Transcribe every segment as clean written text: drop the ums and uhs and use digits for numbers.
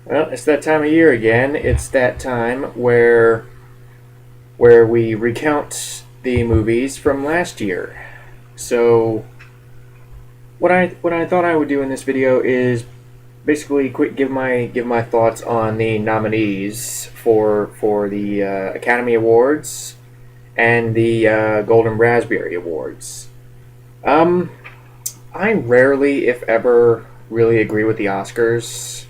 Well, it's that time of year again. It's that time where we recount the movies from last year. So what I thought I would do in this video is basically quick give my thoughts on the nominees for the Academy Awards and the Golden Raspberry Awards. Um, I rarely, if ever, really agree with the Oscars.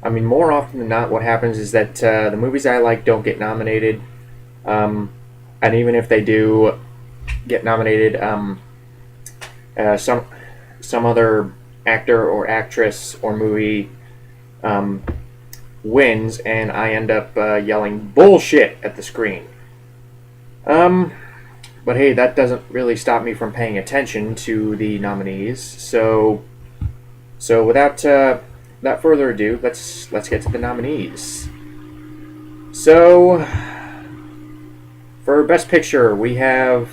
I mean, more often than not, what happens is that the movies I like don't get nominated. Um, and even if they do get nominated, some other actor or actress or movie um, wins, and I end up yelling bullshit at the screen. Um, but hey, that doesn't really stop me from paying attention to the nominees. So without further ado, let's get to the nominees. So for Best Picture, we have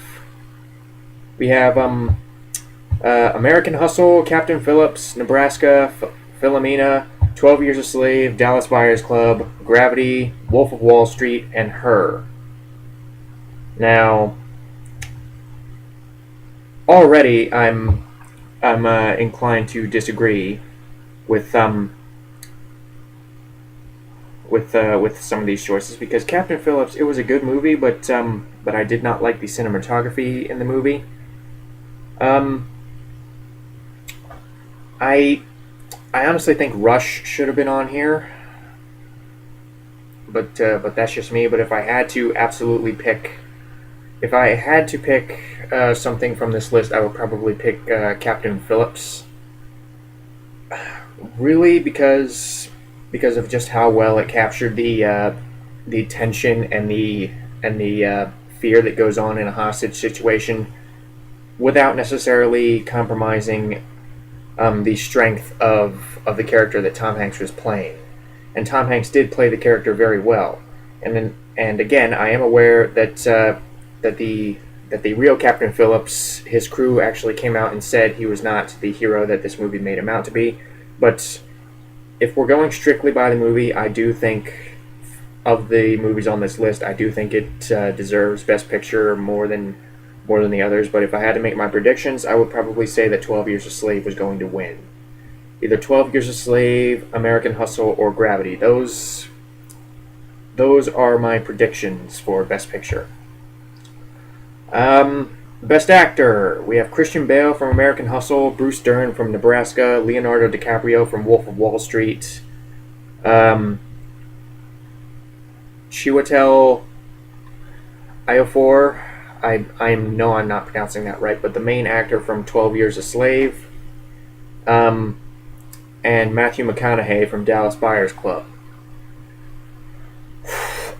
American Hustle, Captain Phillips, Nebraska, Philomena, 12 Years a Slave, Dallas Buyers Club, Gravity, Wolf of Wall Street, and Her. Now, already I'm inclined to disagree with with some of these choices because Captain Phillips, it was a good movie, but I did not like the cinematography in the movie. Um, I I honestly think Rush should have been on here, but that's just me. But if I had to pick something from this list, I would probably pick Captain Phillips. Really, because of just how well it captured the tension and the fear that goes on in a hostage situation, without necessarily compromising the strength of the character that Tom Hanks was playing. And Tom Hanks did play the character very well. And again, I am aware that the real Captain Phillips, his crew actually came out and said he was not the hero that this movie made him out to be. But if we're going strictly by the movie, I do think of the movies on this list, I do think it deserves Best Picture more than the others. But if I had to make my predictions, I would probably say that 12 Years a Slave was going to win. Either 12 Years a Slave, American Hustle, or Gravity. Those are my predictions for Best Picture. Best Actor. We have Christian Bale from American Hustle, Bruce Dern from Nebraska, Leonardo DiCaprio from Wolf of Wall Street, Chiwetel Ejiofor. I'm not pronouncing that right, but the main actor from 12 Years a Slave, and Matthew McConaughey from Dallas Buyers Club.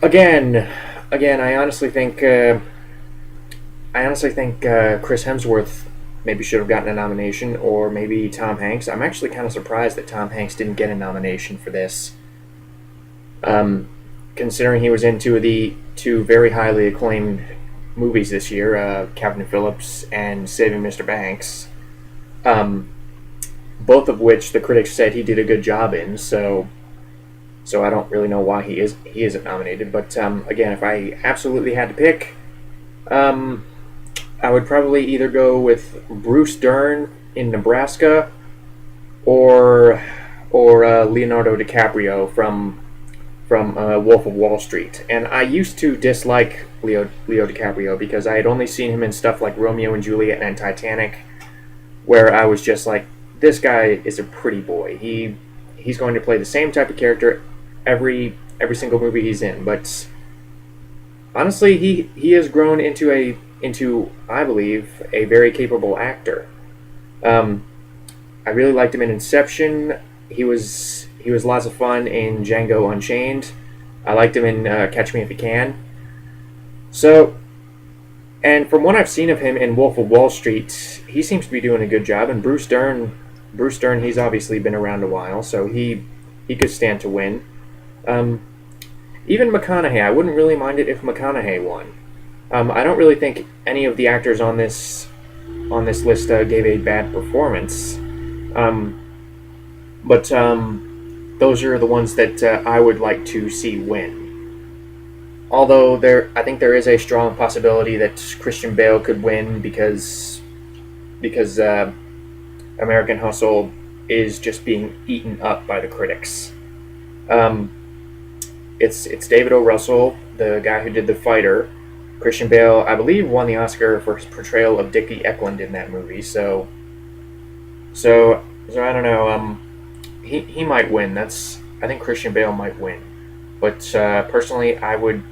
Again, I honestly think Chris Hemsworth maybe should have gotten a nomination, or maybe Tom Hanks. I'm actually kind of surprised that Tom Hanks didn't get a nomination for this, considering he was in two very highly acclaimed movies this year, Captain Phillips and Saving Mr. Banks, both of which the critics said he did a good job in. So I don't really know why he isn't nominated. But again, if I absolutely had to pick, I would probably either go with Bruce Dern in Nebraska, or Leonardo DiCaprio from Wolf of Wall Street. And I used to dislike Leo DiCaprio because I had only seen him in stuff like Romeo and Juliet and Titanic, where I was just like, this guy is a pretty boy. He's going to play the same type of character every single movie he's in. But honestly, he has grown into I believe a very capable actor. I really liked him in Inception. He was lots of fun in Django Unchained. I liked him in Catch Me If You Can. So, and from what I've seen of him in Wolf of Wall Street, he seems to be doing a good job. And Bruce Dern, he's obviously been around a while, so he could stand to win. Even McConaughey, I wouldn't really mind it if McConaughey won. I don't really think any of the actors on this list gave a bad performance. But those are the ones that I would like to see win. Although I think there is a strong possibility that Christian Bale could win because American Hustle is just being eaten up by the critics. Um, it's David O. Russell, the guy who did The Fighter. Christian Bale, I believe, won the Oscar for his portrayal of Dickie Eklund in that movie. So I don't know. He might win. I think Christian Bale might win. But personally, I would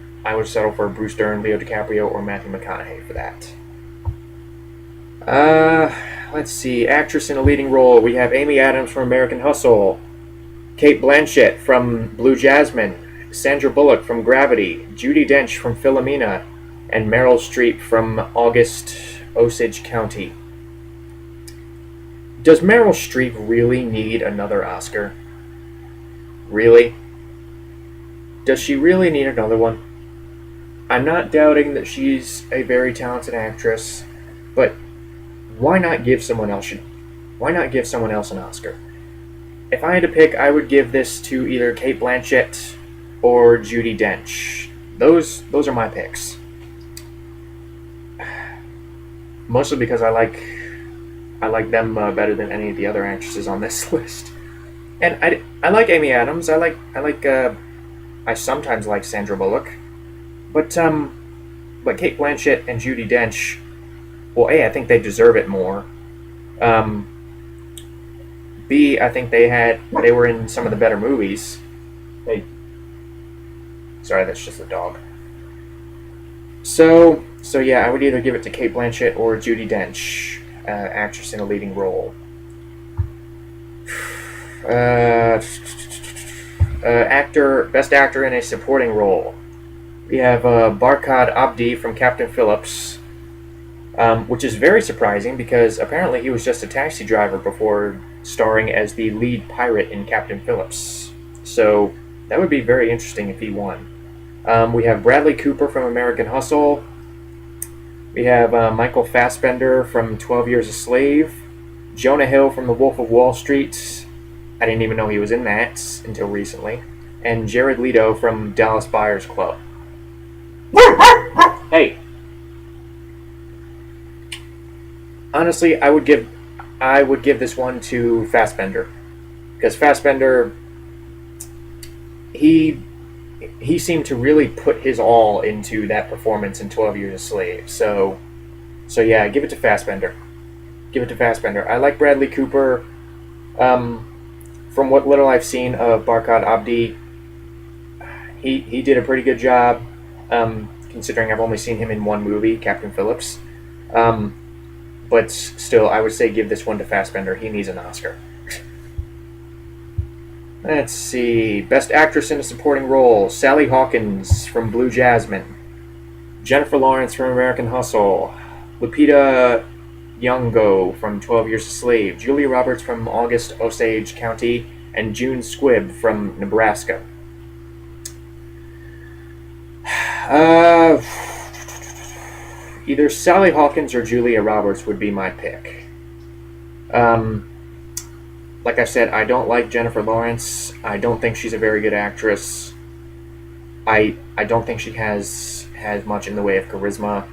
settle for Bruce Dern, Leo DiCaprio, or Matthew McConaughey for that. Let's see. Actress in a leading role. We have Amy Adams from American Hustle, Kate Blanchett from Blue Jasmine, Sandra Bullock from Gravity, Judi Dench from Philomena, and Meryl Streep from August Osage County. Does Meryl Streep really need another Oscar? Really? Does she really need another one? I'm not doubting that she's a very talented actress, but why not give someone else an Oscar? If I had to pick, I would give this to either Kate Blanchett or Judi Dench. Those are my picks. Mostly because I like them better than any of the other actresses on this list. And I like Amy Adams. I sometimes like Sandra Bullock. But Kate Blanchett and Judi Dench, well, A, I think they deserve it more. B, I think they were in some of the better movies. Sorry, that's just a dog. So yeah, I would either give it to Kate Blanchett or Judi Dench, actress in a leading role. Best actor in a supporting role. We have Barkhad Abdi from Captain Phillips, which is very surprising because apparently he was just a taxi driver before starring as the lead pirate in Captain Phillips. So that would be very interesting if he won. We have Bradley Cooper from American Hustle. We have Michael Fassbender from 12 Years a Slave. Jonah Hill from The Wolf of Wall Street. I didn't even know he was in that until recently. And Jared Leto from Dallas Buyers Club. Hey. Honestly, I would give this one to Fassbender, because Fassbender, he seemed to really put his all into that performance in 12 Years a Slave. So yeah, give it to Fassbender. Give it to Fassbender. I like Bradley Cooper. From what little I've seen of Barkhad Abdi, he did a pretty good job. Considering I've only seen him in one movie, Captain Phillips. But still, I would say give this one to Fassbender. He needs an Oscar. Let's see. Best Actress in a Supporting Role. Sally Hawkins from Blue Jasmine. Jennifer Lawrence from American Hustle. Lupita Nyong'o from 12 Years a Slave. Julia Roberts from August Osage County. And June Squibb from Nebraska. Either Sally Hawkins or Julia Roberts would be my pick. Like I said, I don't like Jennifer Lawrence. I don't think she's a very good actress. I don't think she has much in the way of charisma.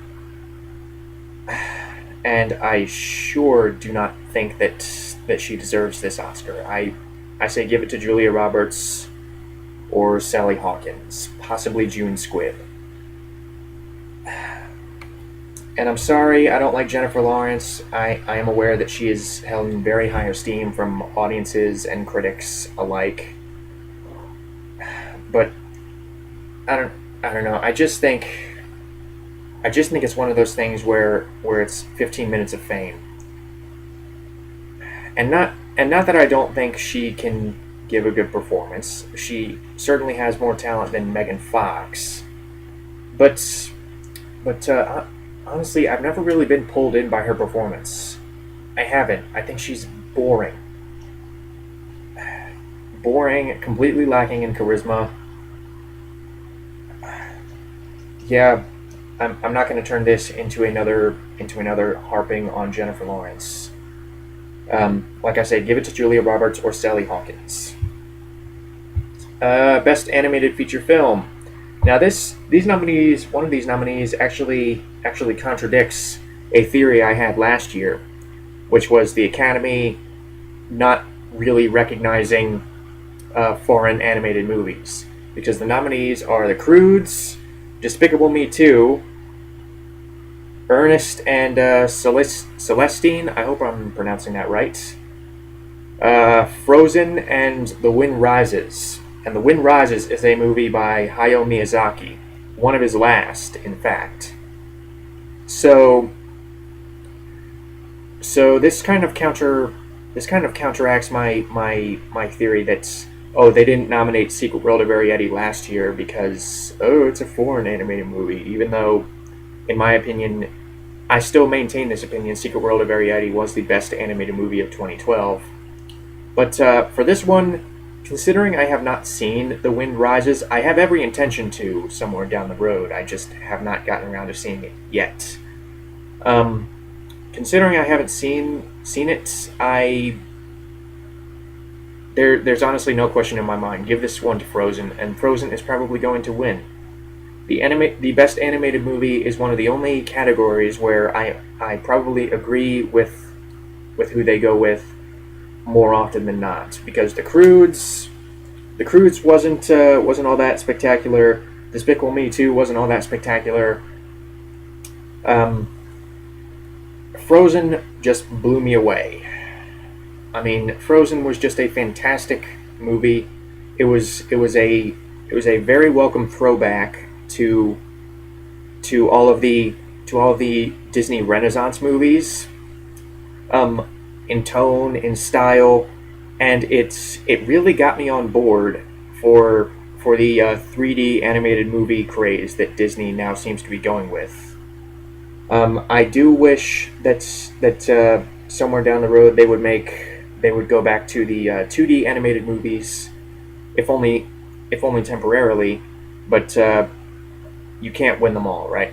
And I sure do not think that she deserves this Oscar. I say give it to Julia Roberts or Sally Hawkins, possibly June Squibb. And I'm sorry, I don't like Jennifer Lawrence. I am aware that she is held in very high esteem from audiences and critics alike. But I don't know. I just think it's one of those things where it's 15 minutes of fame. And not that I don't think she can give a good performance. She certainly has more talent than Megan Fox. But honestly, I've never really been pulled in by her performance. I haven't. I think she's boring. Boring, completely lacking in charisma. Yeah, I'm not going to turn this into another harping on Jennifer Lawrence. Like I said, give it to Julia Roberts or Sally Hawkins. Best Animated Feature Film. Now, one of these nominees actually contradicts a theory I had last year, which was the Academy not really recognizing foreign animated movies, because the nominees are The Croods, Despicable Me 2, Ernest and Celestine. I hope I'm pronouncing that right. Frozen and The Wind Rises. And The Wind Rises is a movie by Hayao Miyazaki, one of his last, in fact. So, this kind of counteracts my theory that they didn't nominate Secret World of Arrietty last year because it's a foreign animated movie, even though, in my opinion, I still maintain this opinion. Secret World of Arrietty was the best animated movie of 2012. But for this one, considering I have not seen The Wind Rises, I have every intention to somewhere down the road. I just have not gotten around to seeing it yet. Considering I haven't seen it, there's honestly no question in my mind. Give this one to Frozen, and Frozen is probably going to win. The best animated movie is one of the only categories where I probably agree with who they go with more often than not, because the Croods wasn't all that spectacular. Despicable Me 2 wasn't all that spectacular. Frozen just blew me away. I mean, Frozen was just a fantastic movie. It was a very welcome throwback to all of the Disney Renaissance movies. In tone, in style, and it really got me on board for the 3D animated movie craze that Disney now seems to be going with. I do wish that somewhere down the road they would go back to the 2D animated movies, if only temporarily. But you can't win them all, right?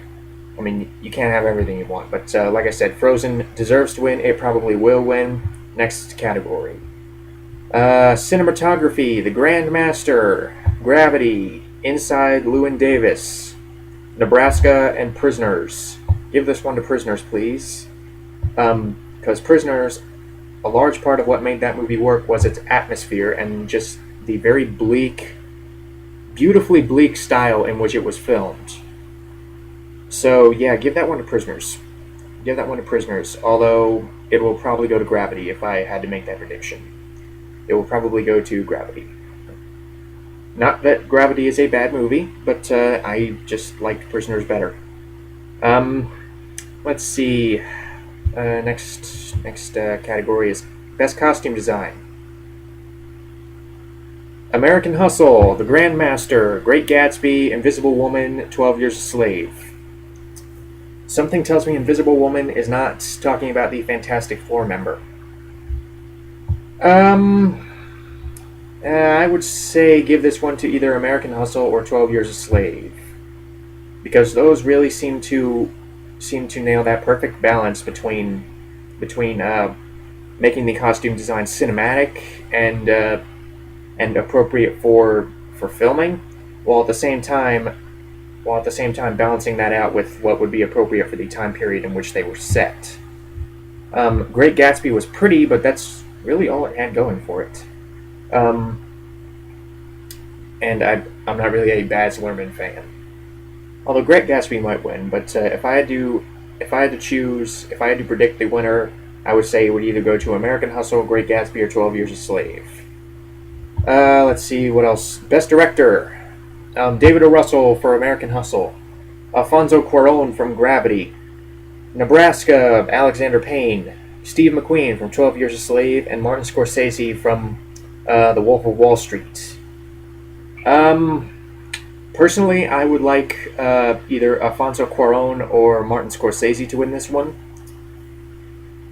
I mean, you can't have everything you want, but like I said, Frozen deserves to win. It probably will win. Next category. Cinematography, The Grandmaster, Gravity, Inside Llewyn Davis, Nebraska, and Prisoners. Give this one to Prisoners, please. Because Prisoners, a large part of what made that movie work was its atmosphere and just the very bleak, beautifully bleak style in which it was filmed. So, yeah, give that one to Prisoners. Give that one to Prisoners, although it will probably go to Gravity if I had to make that prediction. It will probably go to Gravity. Not that Gravity is a bad movie, but I just liked Prisoners better. Let's see. Next category is Best Costume Design. American Hustle, The Grandmaster, Great Gatsby, Invisible Woman, 12 Years a Slave. Something tells me Invisible Woman is not talking about the Fantastic Four member. I would say give this one to either American Hustle or 12 Years a Slave, because those really seem to nail that perfect balance between making the costume design cinematic and appropriate for filming, while at the same time balancing that out with what would be appropriate for the time period in which they were set. Great Gatsby was pretty, but that's really all it had going for it. And I'm not really a Baz Luhrmann fan. Although Great Gatsby might win, but if I had to predict the winner, I would say it would either go to American Hustle, Great Gatsby, or 12 Years a Slave. Let's see what else. Best Director. David O. Russell for American Hustle, Alfonso Cuarón from Gravity, Nebraska, Alexander Payne, Steve McQueen from 12 Years a Slave, and Martin Scorsese from The Wolf of Wall Street. Personally, I would like either Alfonso Cuarón or Martin Scorsese to win this one.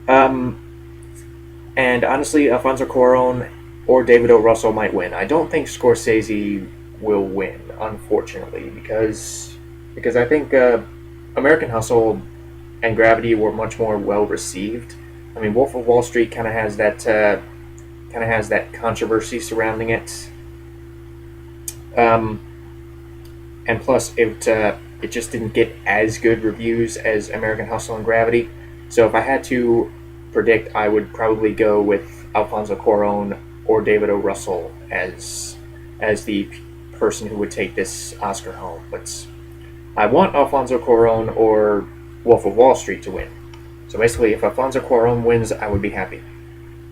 And honestly, Alfonso Cuarón or David O. Russell might win. I don't think Scorsese will win, unfortunately, because I think American Hustle and Gravity were much more well received. I mean, Wolf of Wall Street kind of has that controversy surrounding it. Um, and plus, it just didn't get as good reviews as American Hustle and Gravity. So if I had to predict, I would probably go with Alfonso Cuarón or David O. Russell as the person who would take this Oscar home. But I want Alfonso Cuarón or Wolf of Wall Street to win. So basically, if Alfonso Cuarón wins, I would be happy.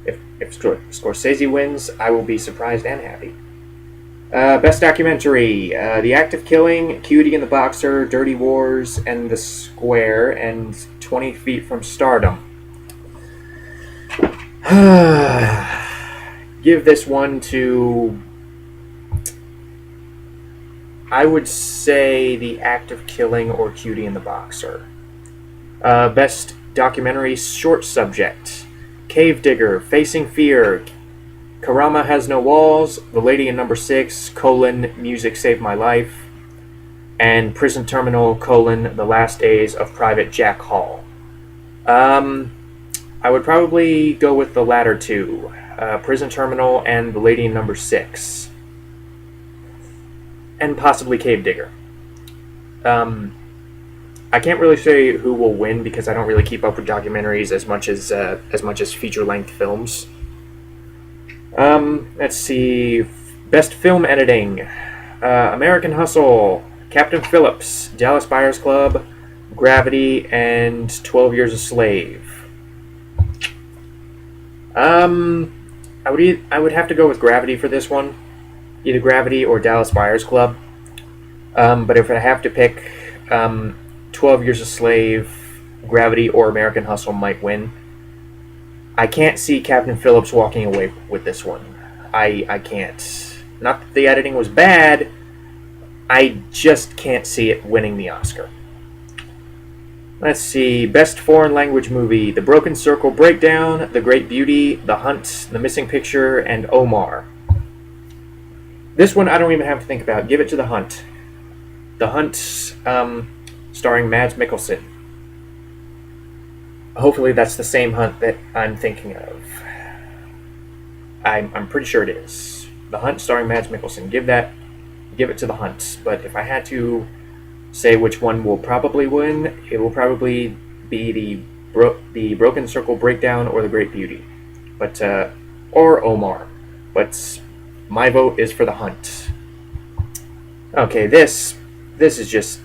If Scorsese wins, I will be surprised and happy. Best documentary: The Act of Killing, Cutie and the Boxer, Dirty Wars, and The Square, and 20 Feet from Stardom. Give this one to, I would say, The Act of Killing or Cutie and the Boxer. Best documentary short subject: Cave Digger, Facing Fear, Karama Has No Walls, The Lady in Number 6, Music Saved My Life, and Prison Terminal, The Last Days of Private Jack Hall. I would probably go with the latter two, Prison Terminal and The Lady in Number 6. And possibly Cave Digger. I can't really say who will win because I don't really keep up with documentaries as much as feature-length films. Let's see. Best film editing: American Hustle, Captain Phillips, Dallas Buyers Club, Gravity, and 12 Years a Slave. I would have to go with Gravity for this one, either Gravity or Dallas Buyers Club. But if I have to pick, 12 Years a Slave, Gravity, or American Hustle might win. I can't see Captain Phillips walking away with this one. I can't. Not that the editing was bad, I just can't see it winning the Oscar. Let's see. Best Foreign Language Movie: The Broken Circle Breakdown, The Great Beauty, The Hunt, The Missing Picture, and Omar. This one I don't even have to think about. Give it to The Hunt. The Hunt, starring Mads Mikkelsen. Hopefully that's the same Hunt that I'm thinking of. I'm pretty sure it is. The Hunt starring Mads Mikkelsen. Give it to The Hunt. But if I had to say which one will probably win, it will probably be the Broken Circle Breakdown or The Great Beauty. Or Omar. But my vote is for The Hunt. Okay, this is just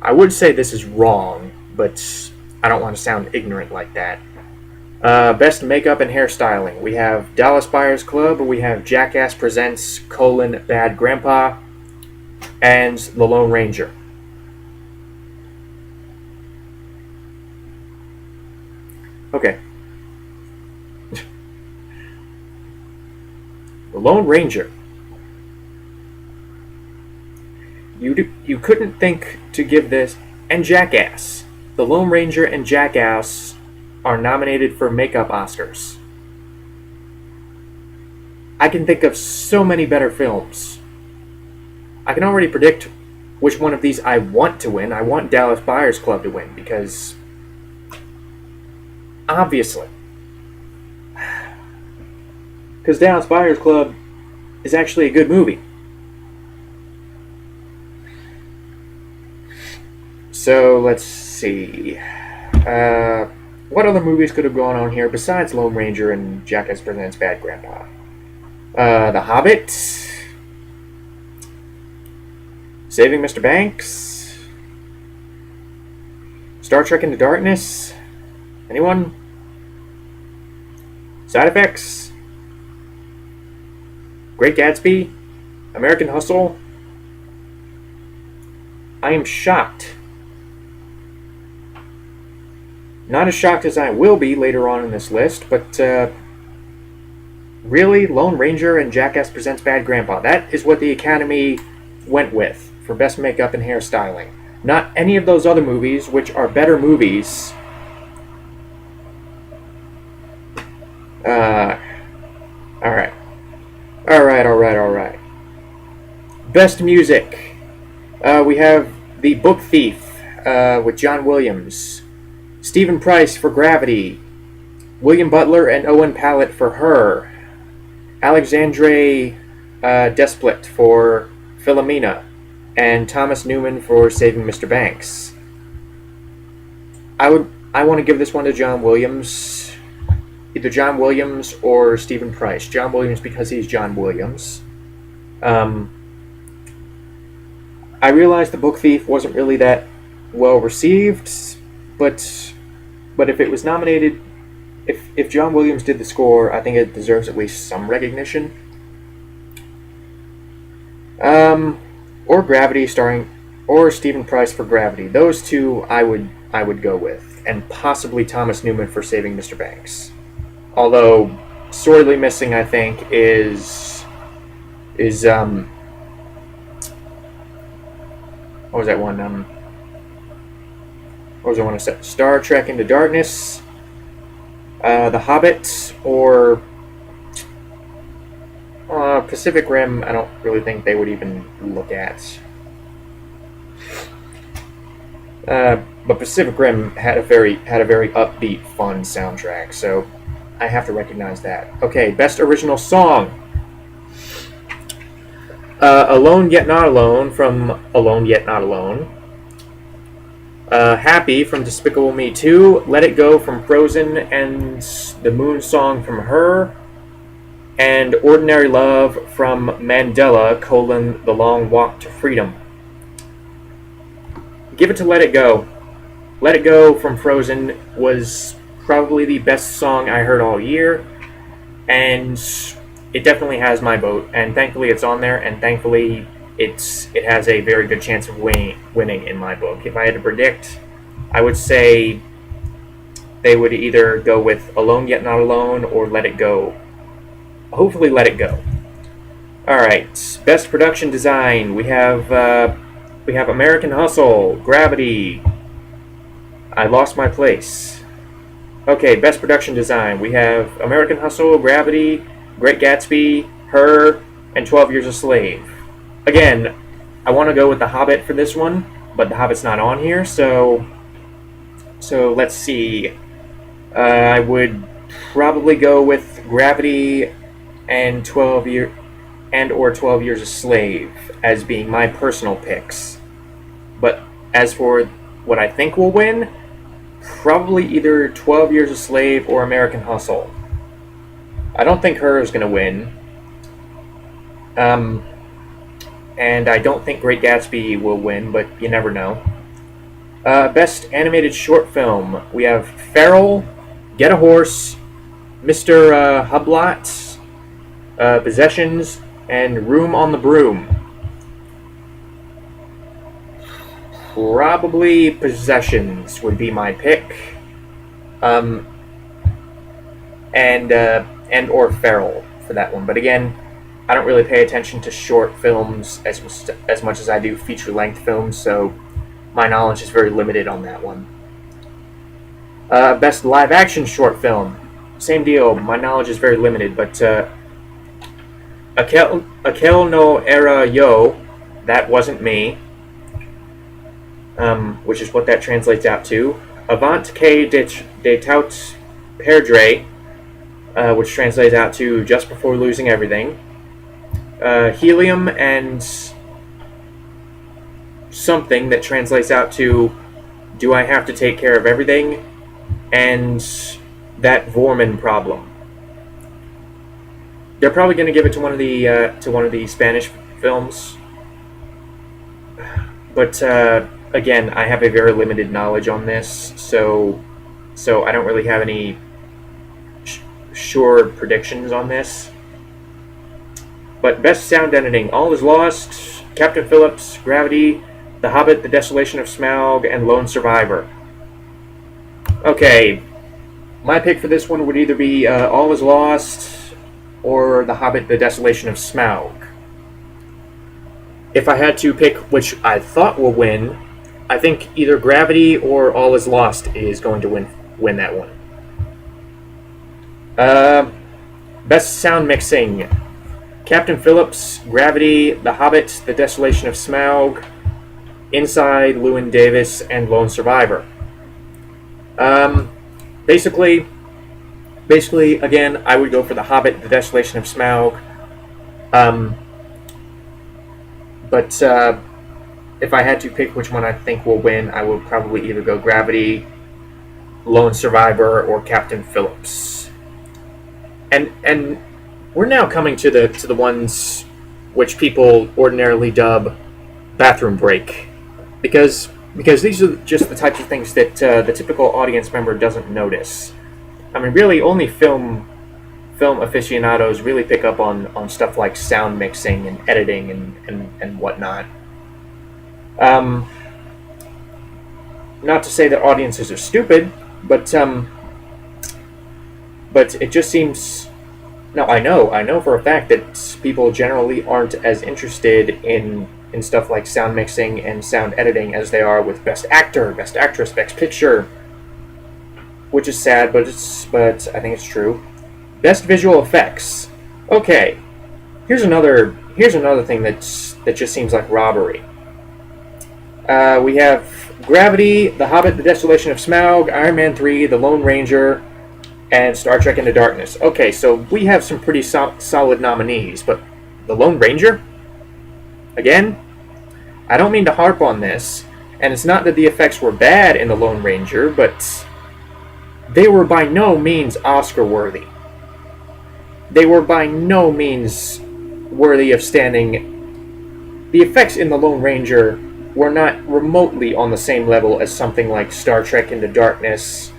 I would say this is wrong, but I don't want to sound ignorant like that. Best makeup and hairstyling: we have Dallas Buyers Club, we have Jackass Presents, Bad Grandpa, and The Lone Ranger. Okay. The Lone Ranger. You couldn't think to give this, and Jackass. The Lone Ranger and Jackass are nominated for makeup Oscars. I can think of so many better films. I can already predict which one of these I want to win. I want Dallas Buyers Club to win because, obviously, because Dallas Buyers Club is actually a good movie. So let's see. What other movies could have gone on here besides Lone Ranger and Jackass Presents Bad Grandpa? The Hobbit, Saving Mr. Banks, Star Trek Into Darkness. Anyone? Side Effects, Great Gatsby, American Hustle. I am shocked. Not as shocked as I will be later on in this list, but really, Lone Ranger and Jackass Presents Bad Grandpa. That is what the Academy went with for Best Makeup and Hairstyling. Not any of those other movies, which are better movies. Alright. Best Music. We have The Book Thief with John Williams. Stephen Price for Gravity. William Butler and Owen Pallett for Her, Alexandre Desplat for Philomena, and Thomas Newman for Saving Mr. Banks. I want to give this one to John Williams, either John Williams or Stephen Price. John Williams because he's John Williams. I realized The Book Thief wasn't really that well received, but if it was nominated, if John Williams did the score, I think it deserves at least some recognition. Or Gravity or Stephen Price for Gravity. Those two I would go with, and possibly Thomas Newman for Saving Mr. Banks. Although sorely missing, I think, is what was that one? What was I want to say? Star Trek Into Darkness, The Hobbit, or Pacific Rim. I don't really think they would even look at. But Pacific Rim had a very upbeat, fun soundtrack, so I have to recognize that. Okay, Best Original Song. Alone Yet Not Alone from Alone Yet Not Alone. Happy from Despicable Me 2. Let It Go from Frozen and The Moon Song from Her. And Ordinary Love from Mandela, The Long Walk to Freedom. Give it to Let It Go. Let It Go from Frozen was probably the best song I heard all year, and it definitely has my vote, and thankfully it's on there, and thankfully it has a very good chance of winning in my book. If I had to predict, I would say they would either go with Alone Yet Not Alone or Let It Go. Hopefully Let It Go. Alright, Best Production Design. We have American Hustle, Gravity, I Lost My Place. Okay, Best Production Design. We have American Hustle, Gravity, Great Gatsby, Her, and 12 Years a Slave. Again, I want to go with The Hobbit for this one, but The Hobbit's not on here, so let's see. I would probably go with Gravity and 12 Years a Slave as being my personal picks. But as for what I think will win, probably either 12 Years a Slave or American Hustle. I don't think Her is going to win. And I don't think Great Gatsby will win, but you never know. Best Animated Short Film. We have Feral, Get a Horse, Mr. Hublot, Possessions, and Room on the Broom. Probably Possessions would be my pick. And or Feral for that one. But again, I don't really pay attention to short films as much as I do feature-length films, so my knowledge is very limited on that one. Best live-action short film. Same deal, my knowledge is very limited, but Akel no Era Yo, That Wasn't Me, which is what that translates out to. Avant que de tout perdre, which translates out to Just Before Losing Everything. Helium and something that translates out to Do I Have to Take Care of Everything? And That Vorman Problem. They're probably going to give it to one of the Spanish films, but again, I have a very limited knowledge on this, so I don't really have any sure predictions on this. But Best Sound Editing: All Is Lost, Captain Phillips, Gravity, The Hobbit, The Desolation of Smaug, and Lone Survivor. Okay, my pick for this one would either be All Is Lost or The Hobbit, The Desolation of Smaug. If I had to pick which I thought will win, I think either Gravity or All Is Lost is going to win that one. Best Sound Mixing: Captain Phillips, Gravity, The Hobbit, The Desolation of Smaug, Inside, Llewyn Davis, and Lone Survivor. Basically, Basically, again, I would go for The Hobbit, The Desolation of Smaug. Um, but if I had to pick which one I think will win, I would probably either go Gravity, Lone Survivor, or Captain Phillips. And we're now coming to the ones which people ordinarily dub bathroom break, because these are just the types of things that the typical audience member doesn't notice. I mean, really, only film aficionados really pick up on stuff like sound mixing and editing and whatnot. Not to say that audiences are stupid, but it just seems. No, I know for a fact that people generally aren't as interested in stuff like sound mixing and sound editing as they are with Best Actor, Best Actress, Best Picture, which is sad, but I think it's true. Best Visual Effects. Okay, here's another thing that just seems like robbery. We have Gravity, The Hobbit, The Desolation of Smaug, Iron Man 3, The Lone Ranger, and Star Trek Into Darkness. Okay, so we have some pretty solid nominees, but The Lone Ranger? Again? I don't mean to harp on this, and it's not that the effects were bad in The Lone Ranger, but they were by no means Oscar-worthy. They were by no means worthy of standing. The effects in The Lone Ranger were not remotely on the same level as something like Star Trek Into Darkness,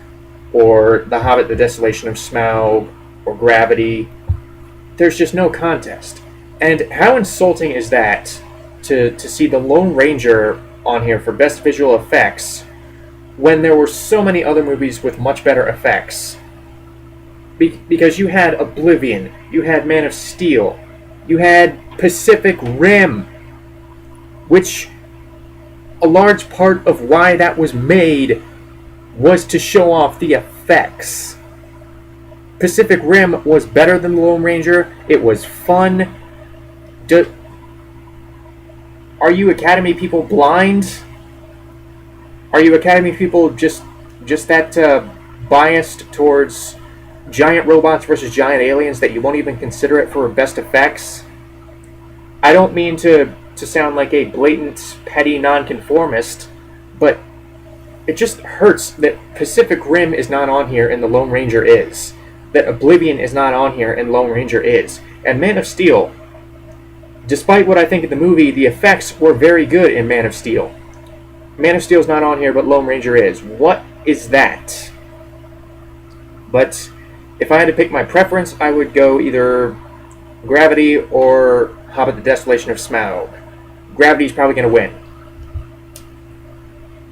or The Hobbit, The Desolation of Smaug, or Gravity. There's just no contest. And how insulting is that to see The Lone Ranger on here for Best Visual Effects when there were so many other movies with much better effects? Because you had Oblivion, you had Man of Steel, you had Pacific Rim, which a large part of why that was made was to show off the effects. Pacific Rim was better than The Lone Ranger. It was fun. Are you Academy people blind? Are you Academy people just that biased towards giant robots versus giant aliens that you won't even consider it for best effects? I don't mean to sound like a blatant, petty nonconformist, but it just hurts that Pacific Rim is not on here and The Lone Ranger is. That Oblivion is not on here and Lone Ranger is. And Man of Steel, despite what I think of the movie, the effects were very good in Man of Steel. Man of Steel's not on here, but Lone Ranger is. What is that? But if I had to pick my preference, I would go either Gravity or Hobbit, The Desolation of Smaug. Gravity's probably going to win.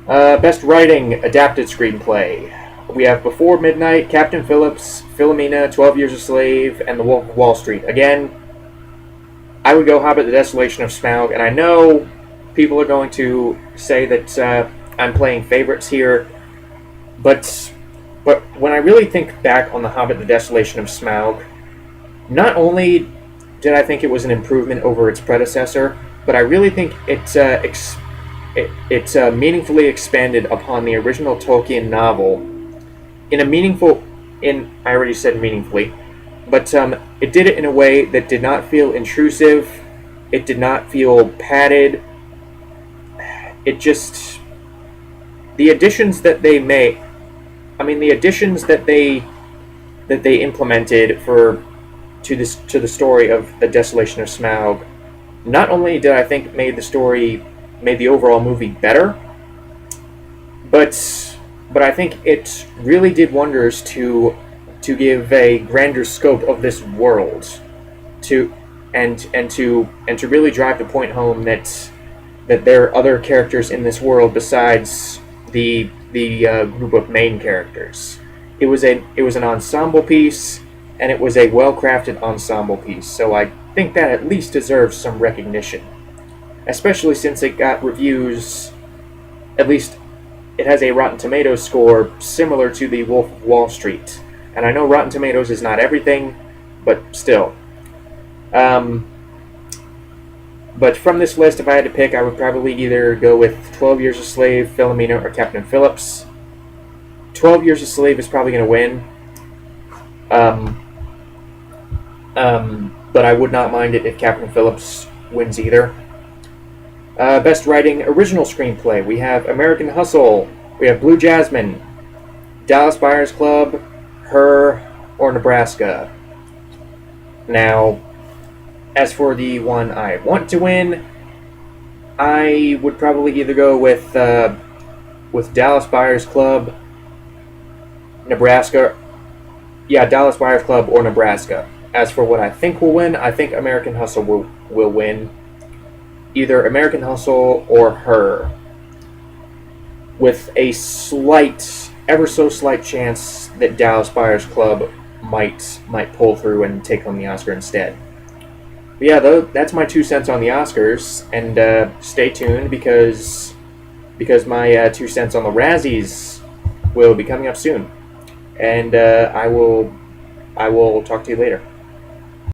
Best Writing, Adapted Screenplay. We have Before Midnight, Captain Phillips, Philomena, 12 Years a Slave, and The Wolf of Wall Street. Again, I would go Hobbit, The Desolation of Smaug, and I know people are going to say that I'm playing favorites here, but when I really think back on The Hobbit, The Desolation of Smaug, not only did I think it was an improvement over its predecessor, but I really think it meaningfully expanded upon the original Tolkien novel I already said meaningfully, but it did it in a way that did not feel intrusive. It did not feel padded. It just, the additions that they made, the additions that they implemented to the story of The Desolation of Smaug, not only did I think made the overall movie better, but I think it really did wonders to give a grander scope of this world, to really drive the point home that there are other characters in this world besides the group of main characters. It was an ensemble piece, and it was a well-crafted ensemble piece. So I think that at least deserves some recognition, especially since it got reviews. At least it has a Rotten Tomatoes score similar to The Wolf of Wall Street. And I know Rotten Tomatoes is not everything, but still. But from this list, if I had to pick, I would probably either go with 12 Years a Slave, Philomena, or Captain Phillips. 12 Years a Slave is probably going to win. Um, but I would not mind it if Captain Phillips wins either. Best Writing Original Screenplay. We have American Hustle. We have Blue Jasmine, Dallas Buyers Club, Her, or Nebraska. Now, as for the one I want to win, I would probably either go with Dallas Buyers Club, Nebraska. Yeah, Dallas Buyers Club or Nebraska. As for what I think will win, I think American Hustle will win. Either American Hustle or Her, with a slight, ever so slight chance that Dallas Buyers Club might pull through and take home the Oscar instead. But yeah, that's my 2 cents on the Oscars, and stay tuned because my 2 cents on the Razzies will be coming up soon, and I will talk to you later.